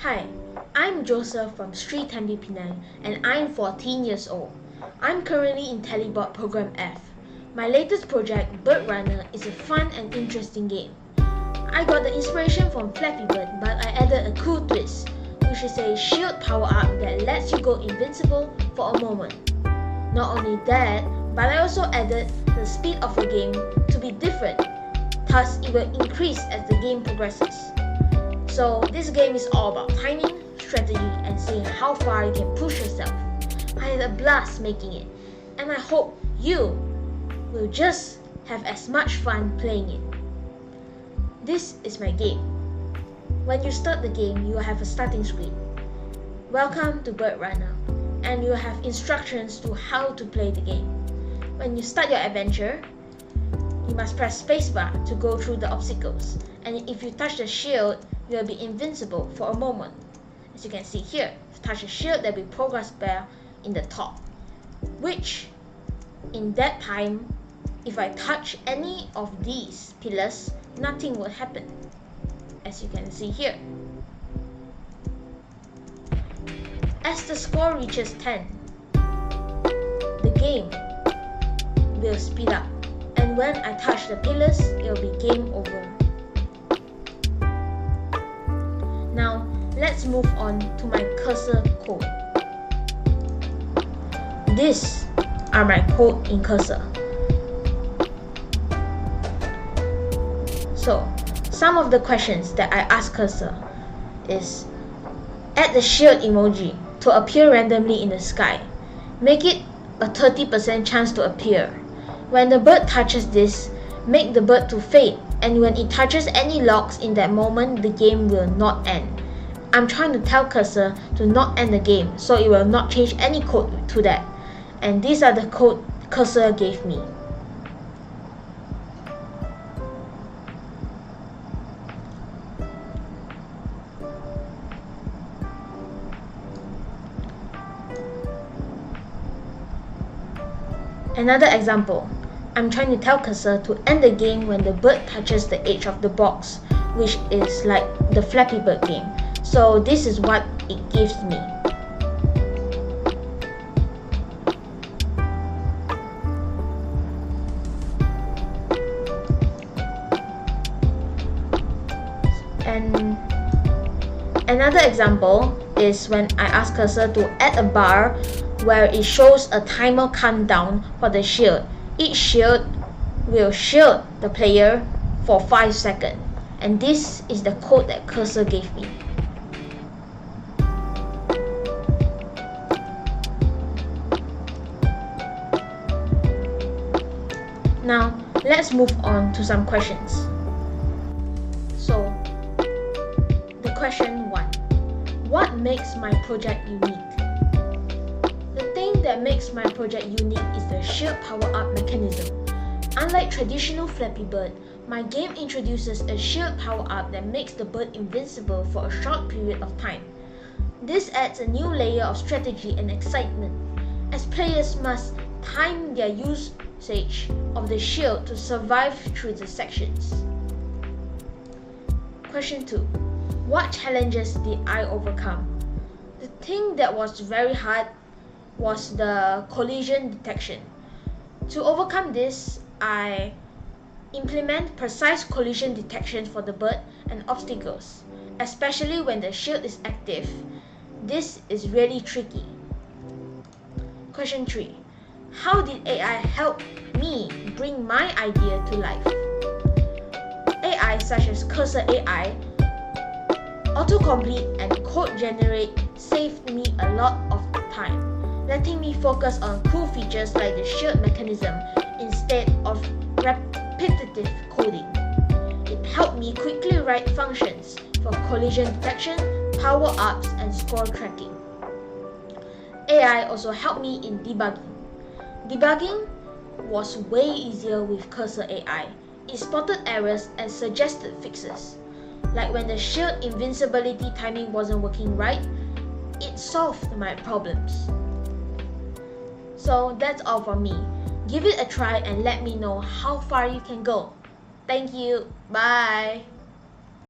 Hi, I'm Joseph from Sri Tembi Penang and I'm 14 years old. I'm currently in Telebort Program F. My latest project, Bird Runner, is a fun and interesting game. I got the inspiration from Flappy Bird, but I added a cool twist, which is a shield power-up that lets you go invincible for a moment. Not only that, but I also added the speed of the game to be different, thus it will increase as the game progresses. So this game is all about timing, strategy, and seeing how far you can push yourself. I had a blast making it, and I hope you will just have as much fun playing it. This is my game. When you start the game, you will have a starting screen. Welcome to Bird Runner, and you will have instructions to how to play the game. When you start your adventure, you must press spacebar to go through the obstacles, and if you touch the shield, you will be invincible for a moment. As you can see here, if you touch the shield, there will be progress bar in the top, which in that time, if I touch any of these pillars, nothing will happen, as you can see here. As the score reaches 10, the game will speed up, and when I touch the pillars, it will be game over. Now, let's move on to my cursor code. These are my code in cursor. So, some of the questions that I ask cursor is: add the shield emoji to appear randomly in the sky. Make it a 30% chance to appear. When the bird touches this, make the bird to fade, and when it touches any logs in that moment, the game will not end. I'm trying to tell cursor to not end the game, so it will not change any code to that. And these are the code cursor gave me. Another example, I'm trying to tell cursor to end the game when the bird touches the edge of the box, which is like the Flappy Bird game. So this is what it gives me. And another example is when I ask cursor to add a bar where it shows a timer countdown for the shield. Each shield will shield the player for 5 seconds, and this is the code that cursor gave me. Now, let's move on to some questions. So, the question 1. What makes my project unique? The thing that makes my project unique is the shield power-up mechanism. Unlike traditional Flappy Bird, my game introduces a shield power-up that makes the bird invincible for a short period of time. This adds a new layer of strategy and excitement, as players must time their usage of the shield to survive through the sections. Question 2. What challenges did I overcome? The thing that was very hard was the collision detection. To overcome this, I implement precise collision detection for the bird and obstacles, especially when the shield is active. This is really tricky. Question 3. How did AI help me bring my idea to life? AI such as Cursor AI, autocomplete and code generate saved me a lot of time, letting me focus on cool features like the shield mechanism instead of repetitive coding. It helped me quickly write functions for collision detection, power-ups, and score tracking. AI also helped me in debugging. Debugging was way easier with Cursor AI. It spotted errors and suggested fixes. Like when the shield invincibility timing wasn't working right, it solved my problems. So that's all from me. Give it a try and let me know how far you can go. Thank you. Bye.